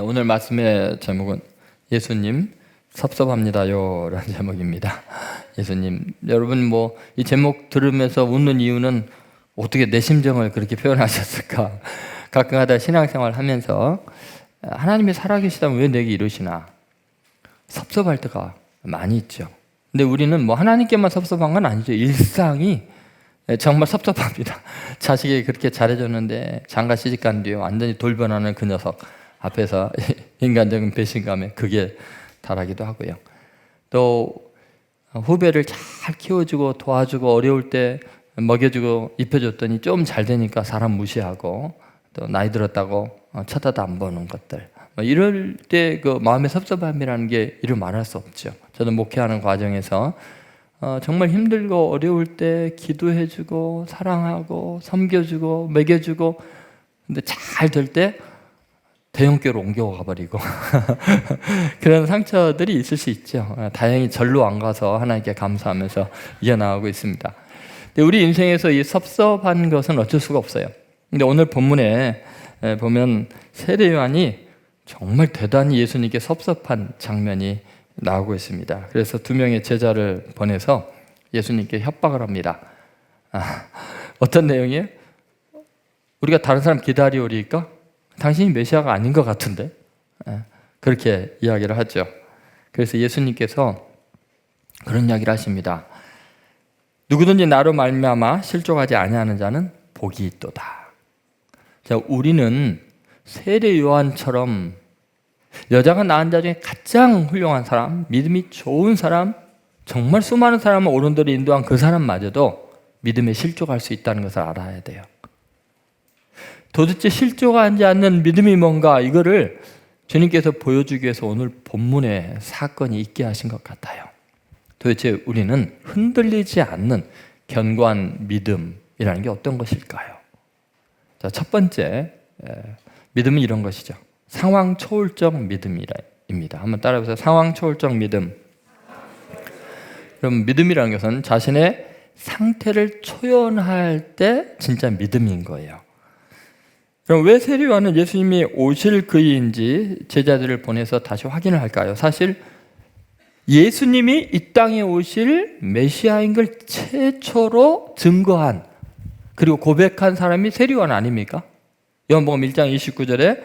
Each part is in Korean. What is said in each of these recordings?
오늘 말씀의 제목은 예수님 섭섭합니다요 라는 제목입니다. 예수님, 여러분 이 제목 들으면서 웃는 이유는 어떻게 내 심정을 그렇게 표현하셨을까? 가끔가다 신앙생활 하면서 하나님이 살아계시다면 왜 내게 이러시나 섭섭할 때가 많이 있죠. 근데 우리는 하나님께만 섭섭한 건 아니죠. 일상이 정말 섭섭합니다. 자식이 그렇게 잘해줬는데 장가 시집간 뒤에 완전히 돌변하는 그 녀석 앞에서 인간적인 배신감에 그게 달하기도 하고요. 또 후배를 잘 키워주고 도와주고 어려울 때 먹여주고 입혀줬더니 좀 잘 되니까 사람 무시하고 또 나이 들었다고 쳐다도 안 보는 것들, 이럴 때 그 마음의 섭섭함이라는 게 이루 말할 수 없죠. 저도 목회하는 과정에서 정말 힘들고 어려울 때 기도해주고 사랑하고 섬겨주고 먹여주고, 근데 잘 될 때 대형교로 옮겨가 버리고 그런 상처들이 있을 수 있죠. 다행히 절로 안 가서 하나님께 감사하면서 이어나가고 있습니다. 근데 우리 인생에서 이 섭섭한 것은 어쩔 수가 없어요. 근데 오늘 본문에 보면 세례 요한이 정말 대단히 예수님께 섭섭한 장면이 나오고 있습니다. 그래서 2명의 제자를 보내서 예수님께 협박을 합니다. 어떤 내용이에요? 우리가 다른 사람 기다리오리까? 당신이 메시아가 아닌 것 같은데? 그렇게 이야기를 하죠. 그래서 예수님께서 그런 이야기를 하십니다. 누구든지 나로 말미암아 실족하지 아니하는 자는 복이 있도다. 자, 우리는 세례 요한처럼 여자가 낳은 자 중에 가장 훌륭한 사람, 믿음이 좋은 사람, 정말 수많은 사람을 어른들이 인도한 그 사람마저도 믿음에 실족할 수 있다는 것을 알아야 돼요. 도대체 실족하지 않는 믿음이 뭔가, 이거를 주님께서 보여주기 위해서 오늘 본문에 사건이 있게 하신 것 같아요. 도대체 우리는 흔들리지 않는 견고한 믿음이라는 게 어떤 것일까요? 자, 첫 번째, 믿음은 이런 것이죠. 상황 초월적 믿음입니다. 한번 따라해보세요. 상황 초월적 믿음. 그럼 믿음이라는 것은 자신의 상태를 초연할 때 진짜 믿음인 거예요. 그럼 왜 세례 요한은 예수님이 오실 그이인지 제자들을 보내서 다시 확인을 할까요? 사실 예수님이 이 땅에 오실 메시아인 걸 최초로 증거한, 그리고 고백한 사람이 세례 요한 아닙니까? 요한복음 1장 29절에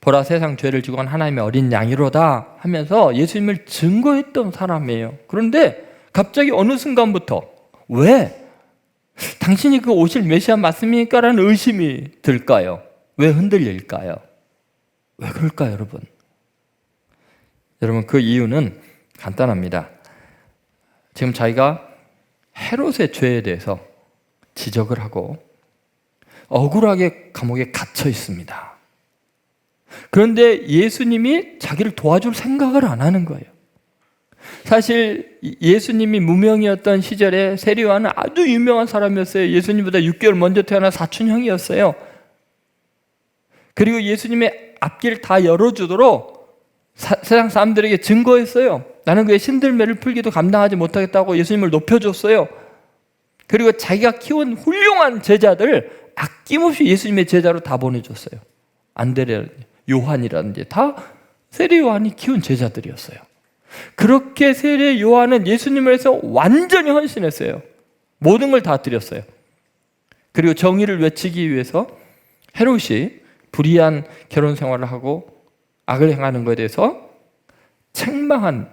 보라, 세상 죄를 지고 간 하나님의 어린 양이로다 하면서 예수님을 증거했던 사람이에요. 그런데 갑자기 어느 순간부터 왜 당신이 그 오실 메시아 맞습니까? 라는 의심이 들까요? 왜 흔들릴까요? 왜 그럴까요, 여러분? 여러분, 그 이유는 간단합니다. 지금 자기가 헤롯의 죄에 대해서 지적을 하고 억울하게 감옥에 갇혀 있습니다. 그런데 예수님이 자기를 도와줄 생각을 안 하는 거예요. 사실 예수님이 무명이었던 시절에 세례 요한은 아주 유명한 사람이었어요. 예수님보다 6개월 먼저 태어난 사촌형이었어요. 그리고 예수님의 앞길 다 열어주도록 세상 사람들에게 증거했어요. 나는 그의 신들매를 풀기도 감당하지 못하겠다고 예수님을 높여줬어요. 그리고 자기가 키운 훌륭한 제자들 아낌없이 예수님의 제자로 다 보내줬어요. 안드레라든지 요한이라든지 다 세례 요한이 키운 제자들이었어요. 그렇게 세례 요한은 예수님을 위해서 완전히 헌신했어요. 모든 걸 다 드렸어요. 그리고 정의를 외치기 위해서 헤롯이 불의한 결혼 생활을 하고 악을 행하는 것에 대해서 책망한,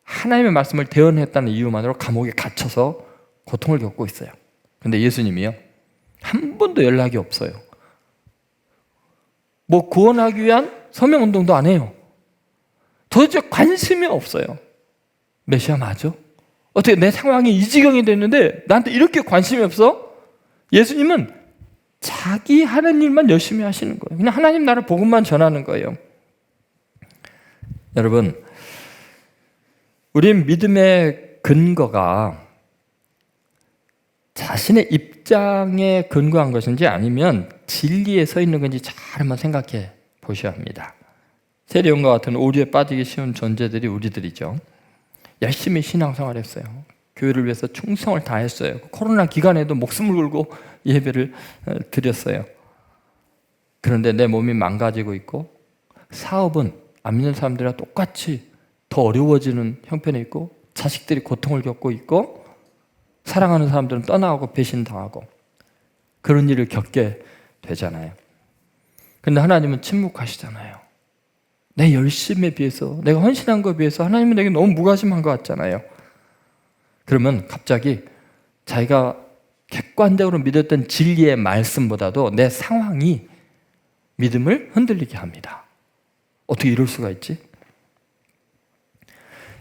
하나님의 말씀을 대언했다는 이유만으로 감옥에 갇혀서 고통을 겪고 있어요. 그런데 예수님이요, 한 번도 연락이 없어요. 구원하기 위한 서명운동도 안 해요. 도대체 관심이 없어요. 메시아 맞아? 어떻게 내 상황이 이 지경이 됐는데 나한테 이렇게 관심이 없어? 예수님은 자기 하는 일만 열심히 하시는 거예요. 그냥 하나님 나라 복음만 전하는 거예요. 여러분, 우리 믿음의 근거가 자신의 입장에 근거한 것인지 아니면 진리에 서 있는 건지 잘 한번 생각해 보셔야 합니다. 세례 요한과 같은 오류에 빠지기 쉬운 존재들이 우리들이죠. 열심히 신앙생활했어요. 교회를 위해서 충성을 다했어요. 코로나 기간에도 목숨을 걸고 예배를 드렸어요. 그런데 내 몸이 망가지고 있고 사업은 안 믿는 사람들이랑 똑같이 더 어려워지는 형편에 있고 자식들이 고통을 겪고 있고 사랑하는 사람들은 떠나가고 배신당하고 그런 일을 겪게 되잖아요. 그런데 하나님은 침묵하시잖아요. 내 열심에 비해서, 내가 헌신한 것에 비해서 하나님은 내게 너무 무관심한 것 같잖아요. 그러면 갑자기 자기가 객관적으로 믿었던 진리의 말씀보다도 내 상황이 믿음을 흔들리게 합니다. 어떻게 이럴 수가 있지?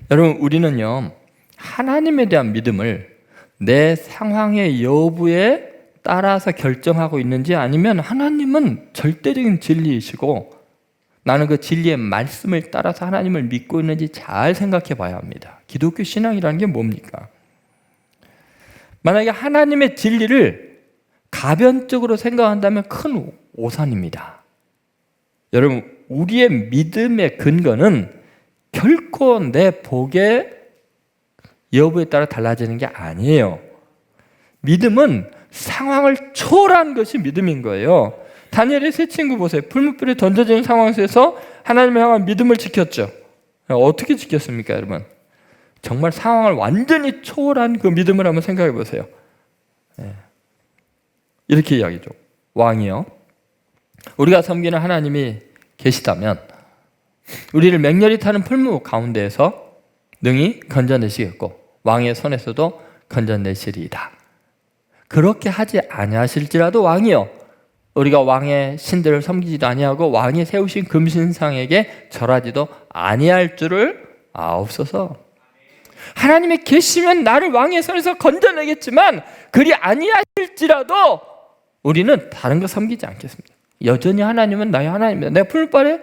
여러분, 우리는요, 하나님에 대한 믿음을 내 상황의 여부에 따라서 결정하고 있는지, 아니면 하나님은 절대적인 진리이시고 나는 그 진리의 말씀을 따라서 하나님을 믿고 있는지 잘 생각해 봐야 합니다. 기독교 신앙이라는 게 뭡니까? 만약에 하나님의 진리를 가변적으로 생각한다면 큰 오산입니다. 여러분, 우리의 믿음의 근거는 결코 내 복의 여부에 따라 달라지는 게 아니에요. 믿음은 상황을 초월한 것이 믿음인 거예요. 다니엘의 세 친구 보세요. 풀무불에 던져지는 상황에서 하나님을 향한 믿음을 지켰죠. 어떻게 지켰습니까, 여러분? 정말 상황을 완전히 초월한 그 믿음을 한번 생각해 보세요. 이렇게 이야기죠. 왕이요, 우리가 섬기는 하나님이 계시다면 우리를 맹렬히 타는 풀무 가운데에서 능히 건져내시겠고 왕의 손에서도 건져내시리이다. 그렇게 하지 아니하실지라도 왕이요, 우리가 왕의 신들을 섬기지도 아니하고 왕이 세우신 금신상에게 절하지도 아니할 줄을 아옵소서. 하나님이 계시면 나를 왕의 손에서 건져내겠지만 그리 아니하실지라도 우리는 다른 거 섬기지 않겠습니다. 여전히 하나님은 나의 하나님입니다. 내가 풀무불에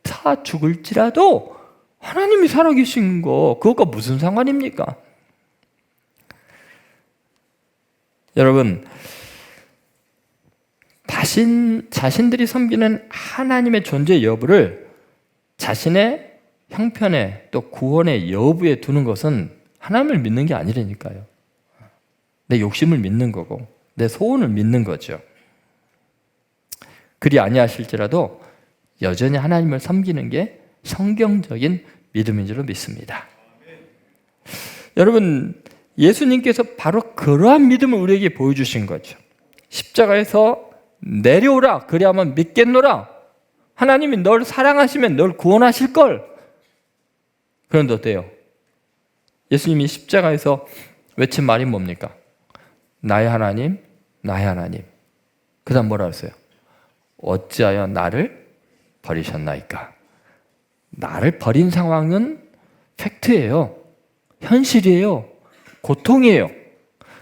타 죽을지라도 하나님이 살아계신 거, 그것과 무슨 상관입니까? 여러분, 자신들이 섬기는 하나님의 존재 여부를 자신의 형편에 또 구원의 여부에 두는 것은 하나님을 믿는 게 아니라니까요. 내 욕심을 믿는 거고 내 소원을 믿는 거죠. 그리 아니하실지라도 여전히 하나님을 섬기는 게 성경적인 믿음인 줄로 믿습니다. 여러분, 예수님께서 바로 그러한 믿음을 우리에게 보여주신 거죠. 십자가에서 내려오라, 그리하면 믿겠노라. 하나님이 널 사랑하시면 널 구원하실 걸. 그런데 어때요? 예수님이 십자가에서 외친 말이 뭡니까? 나의 하나님, 나의 하나님. 그 다음 뭐라 했어요? 어찌하여 나를 버리셨나이까? 나를 버린 상황은 팩트예요. 현실이에요. 고통이에요.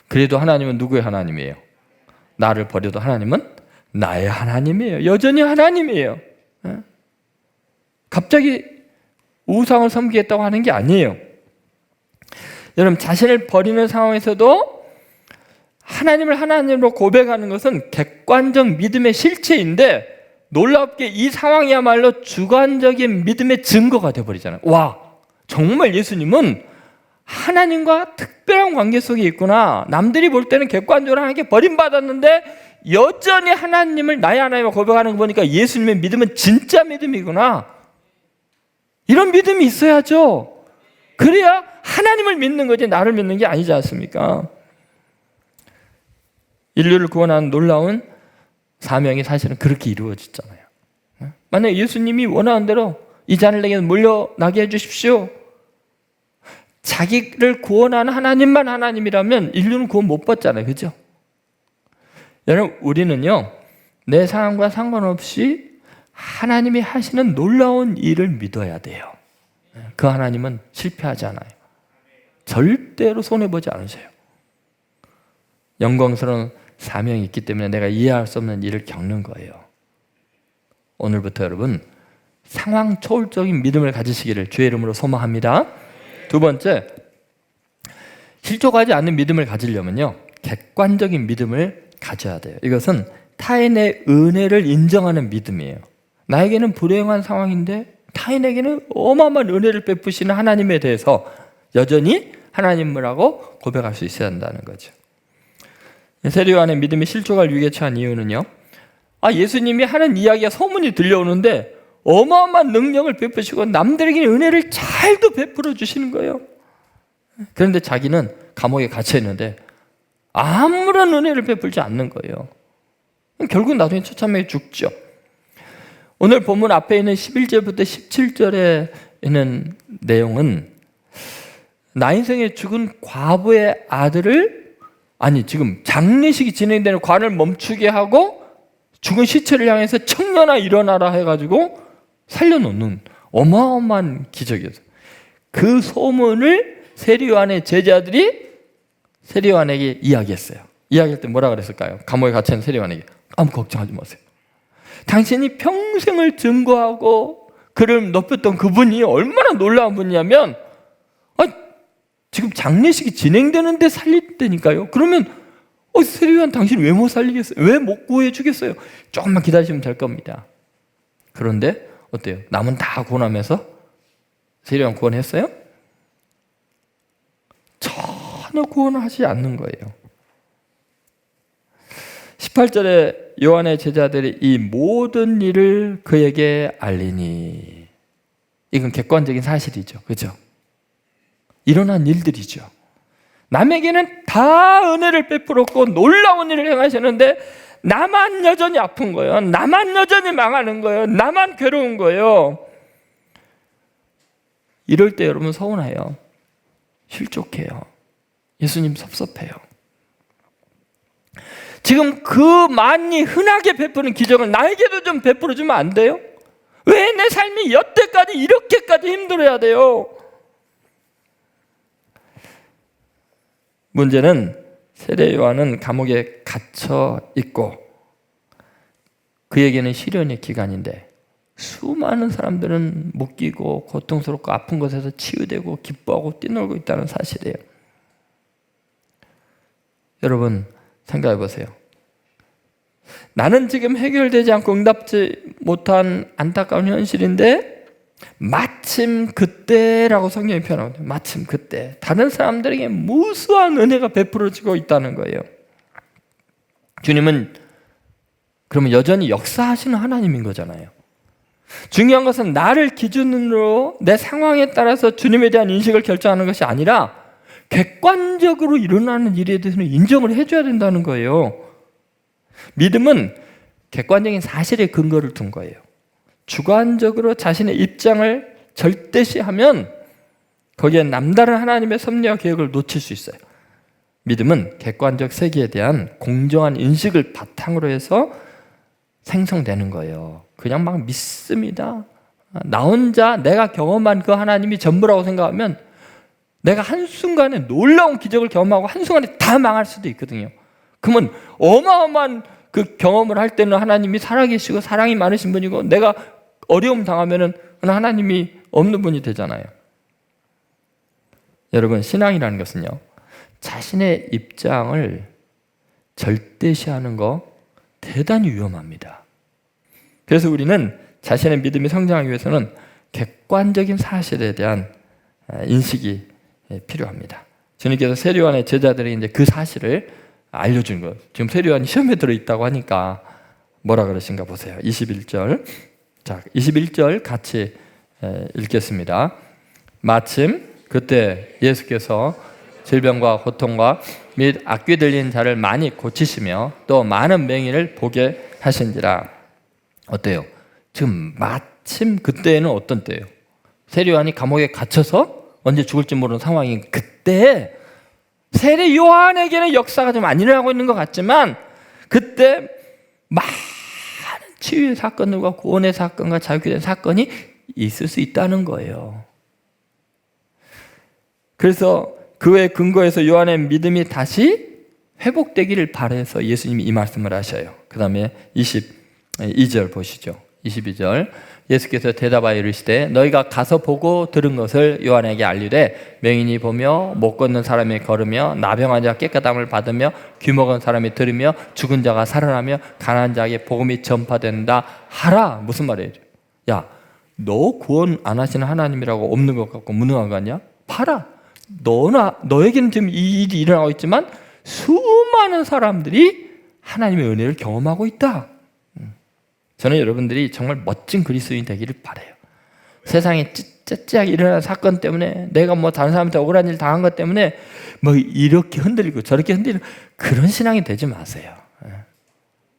그래도 하나님은 누구의 하나님이에요? 나를 버려도 하나님은 나의 하나님이에요. 여전히 하나님이에요. 갑자기 우상을 섬기겠다고 하는 게 아니에요. 여러분, 자신을 버리는 상황에서도 하나님을 하나님으로 고백하는 것은 객관적 믿음의 실체인데, 놀랍게 이 상황이야말로 주관적인 믿음의 증거가 되어버리잖아요. 와, 정말 예수님은 하나님과 특별한 관계 속에 있구나. 남들이 볼 때는 객관적으로 하나님께 버림받았는데 여전히 하나님을 나의 하나님으로 고백하는 거 보니까 예수님의 믿음은 진짜 믿음이구나. 이런 믿음이 있어야죠. 그래야 하나님을 믿는 거지 나를 믿는 게 아니지 않습니까? 인류를 구원하는 놀라운 사명이 사실은 그렇게 이루어졌잖아요. 만약에 예수님이 원하는 대로 이 잔을 내게 물려나게 해주십시오, 자기를 구원하는 하나님만 하나님이라면 인류는 구원 못 받잖아요. 그죠? 여러분, 우리는요, 내 상황과 상관없이 하나님이 하시는 놀라운 일을 믿어야 돼요. 그 하나님은 실패하지 않아요. 절대로 손해보지 않으세요. 영광스러운 사명이 있기 때문에 내가 이해할 수 없는 일을 겪는 거예요. 오늘부터 여러분, 상황 초월적인 믿음을 가지시기를 주의 이름으로 소망합니다. 두 번째, 실족하지 않는 믿음을 가지려면요, 객관적인 믿음을 가져야 돼요. 이것은 타인의 은혜를 인정하는 믿음이에요. 나에게는 불행한 상황인데 타인에게는 어마어마한 은혜를 베푸시는 하나님에 대해서 여전히 하나님이라고 고백할 수 있어야 한다는 거죠. 세례 요한의 믿음이 실족할 위기에 처한 이유는요, 예수님이 하는 이야기가 소문이 들려오는데 어마어마한 능력을 베푸시고 남들에게 은혜를 잘도 베풀어 주시는 거예요. 그런데 자기는 감옥에 갇혀 있는데 아무런 은혜를 베풀지 않는 거예요. 결국 나중에 처참하게 죽죠. 오늘 본문 앞에 있는 11절부터 17절에 있는 내용은 나인성에 죽은 과부의 아들을 지금 장례식이 진행되는 관을 멈추게 하고 죽은 시체를 향해서 청년아 일어나라 해가지고 살려놓는 어마어마한 기적이었어요. 그 소문을 세리요한의 제자들이 세리요한에게 이야기했어요. 이야기할 때 뭐라 그랬을까요? 감옥에 갇혀있는 세리요한에게 아무 걱정하지 마세요. 당신이 평생을 증거하고 그를 높였던 그분이 얼마나 놀라운 분이냐면 지금 장례식이 진행되는데 살린다니까요. 그러면 세리요한 당신 왜 못 살리겠어요? 왜 못 구해 주겠어요? 조금만 기다리시면 될 겁니다. 그런데 어때요? 남은 다 구원하면서 세리요한 구원했어요? 전혀 구원을 하지 않는 거예요. 18절에 요한의 제자들이 이 모든 일을 그에게 알리니, 이건 객관적인 사실이죠. 그죠? 일어난 일들이죠. 남에게는 다 은혜를 베풀었고 놀라운 일을 행하시는데 나만 여전히 아픈 거예요. 나만 여전히 망하는 거예요. 나만 괴로운 거예요. 이럴 때 여러분 서운해요. 실족해요. 예수님 섭섭해요. 지금 그 많이 흔하게 베푸는 기적을 나에게도 좀 베풀어 주면 안 돼요? 왜 내 삶이 여태까지 이렇게까지 힘들어야 돼요? 문제는 세례 요한은 감옥에 갇혀 있고 그에게는 시련의 기간인데 수많은 사람들은 묶이고 고통스럽고 아픈 곳에서 치유되고 기뻐하고 뛰놀고 있다는 사실이에요. 여러분 생각해 보세요. 나는 지금 해결되지 않고 응답지 못한 안타까운 현실인데 마침 그때라고 성경이 표현하거든요. 마침 그때 다른 사람들에게 무수한 은혜가 베풀어지고 있다는 거예요. 주님은 그러면 여전히 역사하시는 하나님인 거잖아요. 중요한 것은 나를 기준으로 내 상황에 따라서 주님에 대한 인식을 결정하는 것이 아니라 객관적으로 일어나는 일에 대해서는 인정을 해줘야 된다는 거예요. 믿음은 객관적인 사실에 근거를 둔 거예요. 주관적으로 자신의 입장을 절대시하면 거기에 남다른 하나님의 섭리와 계획을 놓칠 수 있어요. 믿음은 객관적 세계에 대한 공정한 인식을 바탕으로 해서 생성되는 거예요. 그냥 막 믿습니다. 나 혼자 내가 경험한 그 하나님이 전부라고 생각하면 내가 한순간에 놀라운 기적을 경험하고 한순간에 다 망할 수도 있거든요. 그러면 어마어마한 그 경험을 할 때는 하나님이 살아계시고 사랑이 많으신 분이고 내가 어려움 당하면은 하나님이 없는 분이 되잖아요. 여러분 신앙이라는 것은요 자신의 입장을 절대시하는 거 대단히 위험합니다. 그래서 우리는 자신의 믿음이 성장하기 위해서는 객관적인 사실에 대한 인식이 필요합니다. 주님께서 세례요한의 제자들이 이제 그 사실을 알려준 것. 지금 세례요한이 시험에 들어있다고 하니까 뭐라 그러신가 보세요. 21절. 자, 21절 같이 읽겠습니다. 마침 그때 예수께서 질병과 고통과 및 악귀 들린 자를 많이 고치시며 또 많은 맹인을 보게 하신지라. 어때요? 지금 마침 그때는 어떤 때예요? 세례요한이 감옥에 갇혀서 언제 죽을지 모르는 상황인 그때 세례 요한에게는 역사가 좀 안 일어나고 있는 것 같지만 그때 많은 치유의 사건들과 구원의 사건과 자유케 된 사건이 있을 수 있다는 거예요. 그래서 그의 근거에서 요한의 믿음이 다시 회복되기를 바라서 예수님이 이 말씀을 하셔요. 그 다음에 22절 보시죠. 22절 예수께서 대답하여 이르시되 너희가 가서 보고 들은 것을 요한에게 알리되 맹인이 보며 못 걷는 사람이 걸으며 나병한 자가 깨끗함을 받으며 귀먹은 사람이 들으며 죽은 자가 살아나며 가난한 자에게 복음이 전파된다 하라. 무슨 말이에요? 야, 너 구원 안 하시는 하나님이라고 없는 것 같고 무능한 거 아니야? 봐라. 너에게는 지금 이 일이 일어나고 있지만 수많은 사람들이 하나님의 은혜를 경험하고 있다. 저는 여러분들이 정말 멋진 그리스도인이 되기를 바라요. 세상에 찌찌하게 일어나는 사건 때문에 내가 뭐 다른 사람한테 억울한 일 당한 것 때문에 뭐 이렇게 흔들리고 저렇게 흔들리고 그런 신앙이 되지 마세요.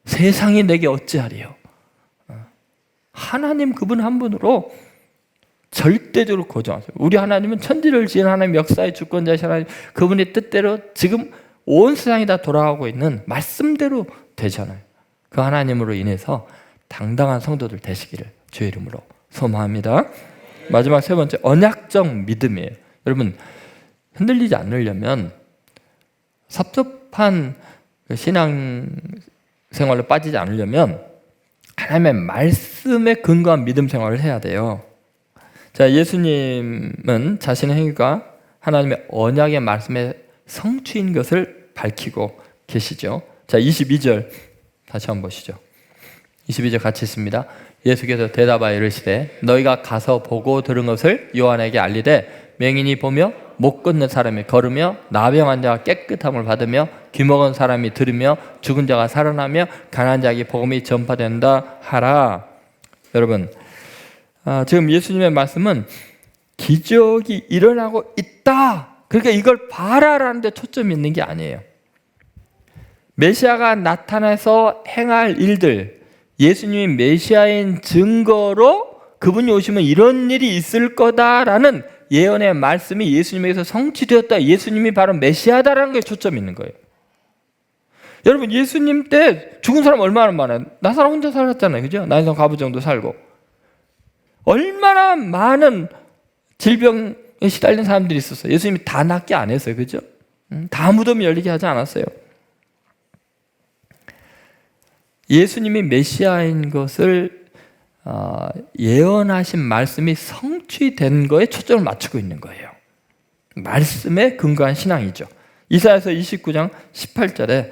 세상이 내게 어찌하리요. 하나님 그분 한 분으로 절대적으로 고정하세요. 우리 하나님은 천지를 지은 하나님, 역사의 주권자이신 하나님, 그분의 뜻대로 지금 온 세상이 다 돌아가고 있는 말씀대로 되잖아요. 그 하나님으로 인해서 당당한 성도들 되시기를 주의 이름으로 소망합니다. 마지막 세 번째, 언약적 믿음이에요. 여러분, 흔들리지 않으려면 섭섭한 신앙 생활로 빠지지 않으려면 하나님의 말씀에 근거한 믿음 생활을 해야 돼요. 자, 예수님은 자신의 행위가 하나님의 언약의 말씀의 성취인 것을 밝히고 계시죠. 자, 22절 다시 한번 보시죠. 22절 같이 있습니다. 예수께서 대답하여 이르시되 너희가 가서 보고 들은 것을 요한에게 알리되 맹인이 보며 못 걷는 사람이 걸으며 나병한 자가 깨끗함을 받으며 귀먹은 사람이 들으며 죽은 자가 살아나며 가난한 자에게 복음이 전파된다 하라. 여러분, 지금 예수님의 말씀은 기적이 일어나고 있다, 그러니까 이걸 봐라라는 데 초점이 있는 게 아니에요. 메시아가 나타나서 행할 일들, 예수님이 메시아인 증거로 그분이 오시면 이런 일이 있을 거다라는 예언의 말씀이 예수님에게서 성취되었다, 예수님이 바로 메시아다라는 게 초점이 있는 거예요. 여러분, 예수님 때 죽은 사람 얼마나 많아요? 나사로 혼자 살았잖아요, 그죠? 나인성 가부 정도 살고. 얼마나 많은 질병에 시달린 사람들이 있었어요. 예수님이 다 낫게 안 했어요, 그죠? 다 무덤이 열리게 하지 않았어요. 예수님이 메시아인 것을 예언하신 말씀이 성취된 거에 초점을 맞추고 있는 거예요. 말씀에 근거한 신앙이죠. 이사야서 29장 18절에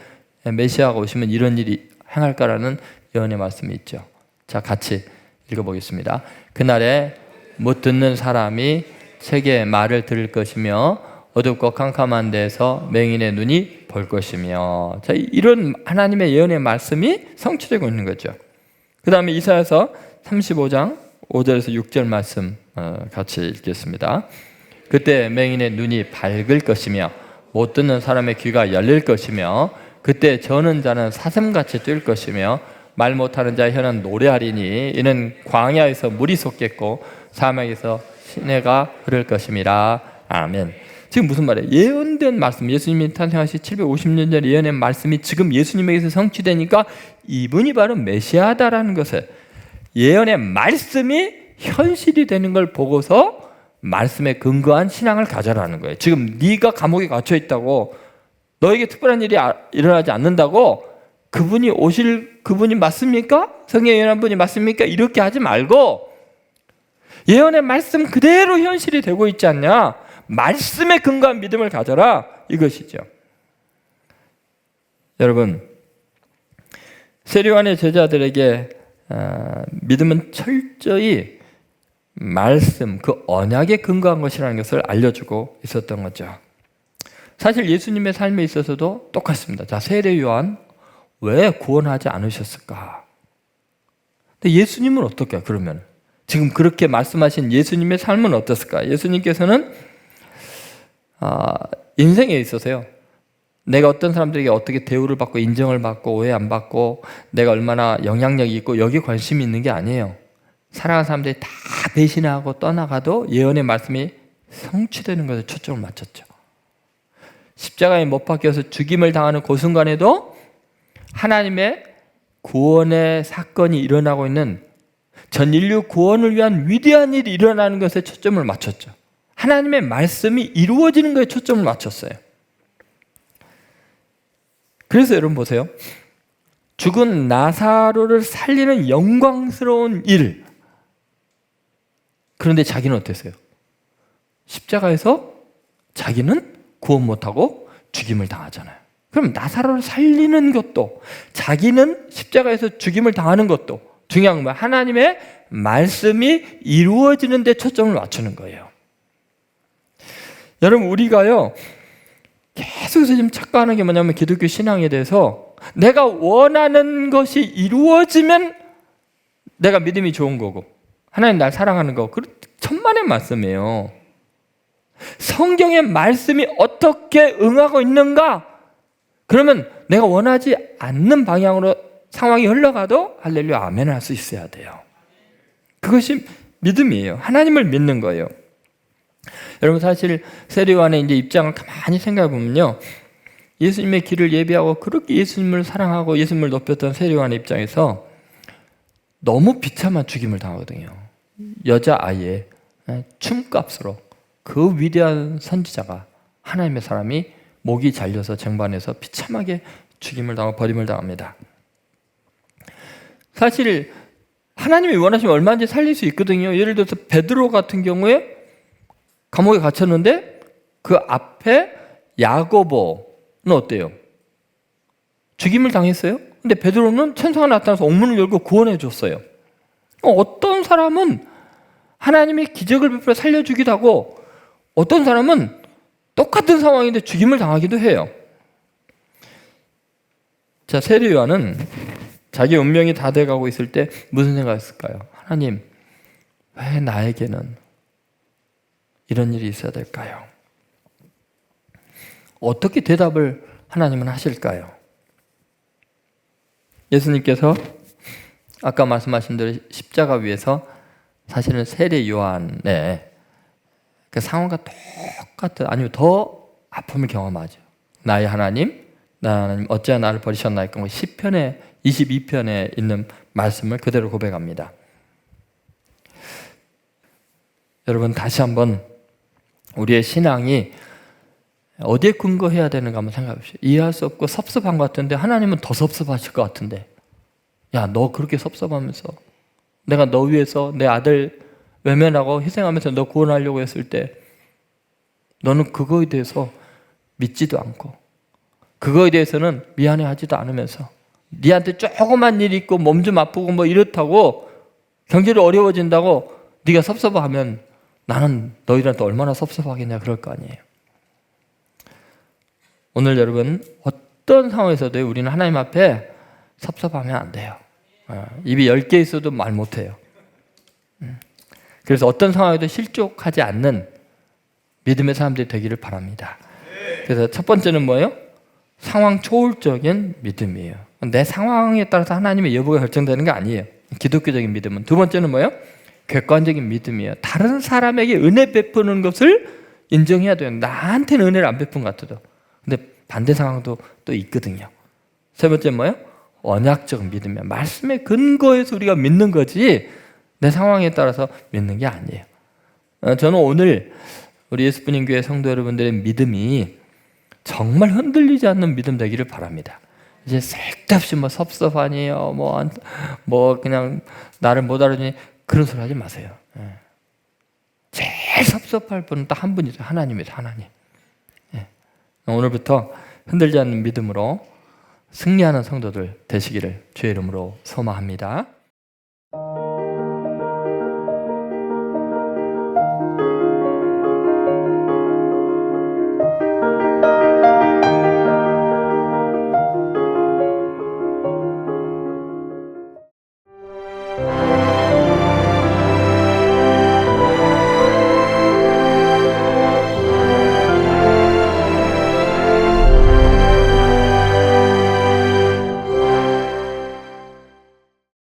메시아가 오시면 이런 일이 행할까라는 예언의 말씀이 있죠. 자, 같이 읽어보겠습니다. 그날에 못 듣는 사람이 책의 말을 들을 것이며 어둡고 캄캄한 데서 맹인의 눈이 볼 것이며. 자, 이런 하나님의 예언의 말씀이 성취되고 있는 거죠. 그 다음에 이사야서 35장 5절에서 6절 말씀 같이 읽겠습니다. 그때 맹인의 눈이 밝을 것이며 못 듣는 사람의 귀가 열릴 것이며 그때 저는 자는 사슴같이 뛸 것이며 말 못하는 자의 혀는 노래하리니 이는 광야에서 물이 솟겠고 사막에서 시내가 흐를 것임이라. 아멘. 지금 무슨 말이에요? 예언된 말씀, 예수님이 탄생하시 750년 전 예언의 말씀이 지금 예수님에게서 성취되니까 이분이 바로 메시아다라는 것을, 예언의 말씀이 현실이 되는 걸 보고서 말씀에 근거한 신앙을 가져라는 거예요. 지금 네가 감옥에 갇혀 있다고, 너에게 특별한 일이 일어나지 않는다고, 그분이 오실 그분이 맞습니까? 성경에 예언한 분이 맞습니까? 이렇게 하지 말고 예언의 말씀 그대로 현실이 되고 있지 않냐? 말씀에 근거한 믿음을 가져라, 이것이죠. 여러분, 세례요한의 제자들에게 믿음은 철저히 말씀, 그 언약에 근거한 것이라는 것을 알려주고 있었던 거죠. 사실 예수님의 삶에 있어서도 똑같습니다. 자, 세례요한 왜 구원하지 않으셨을까? 근데 예수님은 어떨까요? 그러면 지금 그렇게 말씀하신 예수님의 삶은 어떻을까? 예수님께서는 인생에 있어서요, 내가 어떤 사람들에게 어떻게 대우를 받고 인정을 받고 오해 안 받고 내가 얼마나 영향력이 있고 여기에 관심이 있는 게 아니에요. 사랑하는 사람들이 다 배신하고 떠나가도 예언의 말씀이 성취되는 것에 초점을 맞췄죠. 십자가에 못 박혀서 죽임을 당하는 그 순간에도 하나님의 구원의 사건이 일어나고 있는, 전 인류 구원을 위한 위대한 일이 일어나는 것에 초점을 맞췄죠. 하나님의 말씀이 이루어지는 것에 초점을 맞췄어요. 그래서 여러분 보세요. 죽은 나사로를 살리는 영광스러운 일, 그런데 자기는 어땠어요? 십자가에서 자기는 구원 못하고 죽임을 당하잖아요. 그럼 나사로를 살리는 것도, 자기는 십자가에서 죽임을 당하는 것도 중요한 건 뭐예요? 하나님의 말씀이 이루어지는 데 초점을 맞추는 거예요. 여러분, 우리가요 계속해서 지금 착각하는 게 뭐냐면, 기독교 신앙에 대해서 내가 원하는 것이 이루어지면 내가 믿음이 좋은 거고 하나님 날 사랑하는 거고 천만의 말씀이에요. 성경의 말씀이 어떻게 응하고 있는가? 그러면 내가 원하지 않는 방향으로 상황이 흘러가도 할렐루야 아멘 할 수 있어야 돼요. 그것이 믿음이에요. 하나님을 믿는 거예요. 여러분 사실 세례요한의 이제 입장을 가만히 생각해 보면요, 예수님의 길을 예비하고 그렇게 예수님을 사랑하고 예수님을 높였던 세례요한의 입장에서 너무 비참한 죽임을 당하거든요. 여자아이의 춤값으로 그 위대한 선지자가, 하나님의 사람이 목이 잘려서 쟁반에서 비참하게 죽임을 당하고 버림을 당합니다. 사실 하나님이 원하시면 얼마든지 살릴 수 있거든요. 예를 들어서 베드로 같은 경우에 감옥에 갇혔는데 그 앞에 야고보는 어때요? 죽임을 당했어요. 근데 베드로는 천사가 나타나서 옥문을 열고 구원해 줬어요. 어떤 사람은 하나님이 기적을 베풀어 살려주기도 하고 어떤 사람은 똑같은 상황인데 죽임을 당하기도 해요. 자, 세례 요한은 자기 운명이 다 돼가고 있을 때 무슨 생각했을까요? 하나님, 왜 나에게는 이런 일이 있어야 될까요? 어떻게 대답을 하나님은 하실까요? 예수님께서 아까 말씀하신 대로 십자가 위에서 사실은 세례 요한의 그 상황과 똑같은, 아니면 더 아픔을 경험하죠. 나의 하나님, 나의 하나님 어찌하여 나를 버리셨나이까. 시편의 22편에 있는 말씀을 그대로 고백합니다. 여러분 다시 한번 우리의 신앙이 어디에 근거해야 되는가 한번 생각해 보십시오. 이해할 수 없고 섭섭한 것 같은데 하나님은 더 섭섭하실 것 같은데, 야, 너 그렇게 섭섭하면서 내가 너 위해서 내 아들 외면하고 희생하면서 너 구원하려고 했을 때 너는 그거에 대해서 믿지도 않고 그거에 대해서는 미안해하지도 않으면서 네한테 조그만 일 있고 몸 좀 아프고 뭐 이렇다고 경제를 어려워진다고 네가 섭섭하면 나는 너희들한테 얼마나 섭섭하겠냐 그럴 거 아니에요. 오늘 여러분 어떤 상황에서도 우리는 하나님 앞에 섭섭하면 안 돼요. 입이 10개 있어도 말 못해요. 그래서 어떤 상황에도 실족하지 않는 믿음의 사람들이 되기를 바랍니다. 그래서 첫 번째는 뭐예요? 상황 초월적인 믿음이에요. 내 상황에 따라서 하나님의 여부가 결정되는 게 아니에요. 기독교적인 믿음은. 두 번째는 뭐예요? 객관적인 믿음이에요. 다른 사람에게 은혜 베푸는 것을 인정해야 돼요. 나한테는 은혜를 안 베푼 것 같아도. 근데 반대 상황도 또 있거든요. 세 번째는 뭐예요? 언약적 믿음이에요. 말씀에 근거해서 우리가 믿는 거지 내 상황에 따라서 믿는 게 아니에요. 저는 오늘 우리 예수뿐인 교회 성도 여러분들의 믿음이 정말 흔들리지 않는 믿음 되기를 바랍니다. 이제 쓸데없이 뭐 섭섭하니요, 뭐 그냥 나를 못 알아주니 그런 소리 하지 마세요. 제일 섭섭할 분은 딱 한 분이죠. 하나님이죠. 하나님. 오늘부터 흔들지 않는 믿음으로 승리하는 성도들 되시기를 주의 이름으로 소망합니다.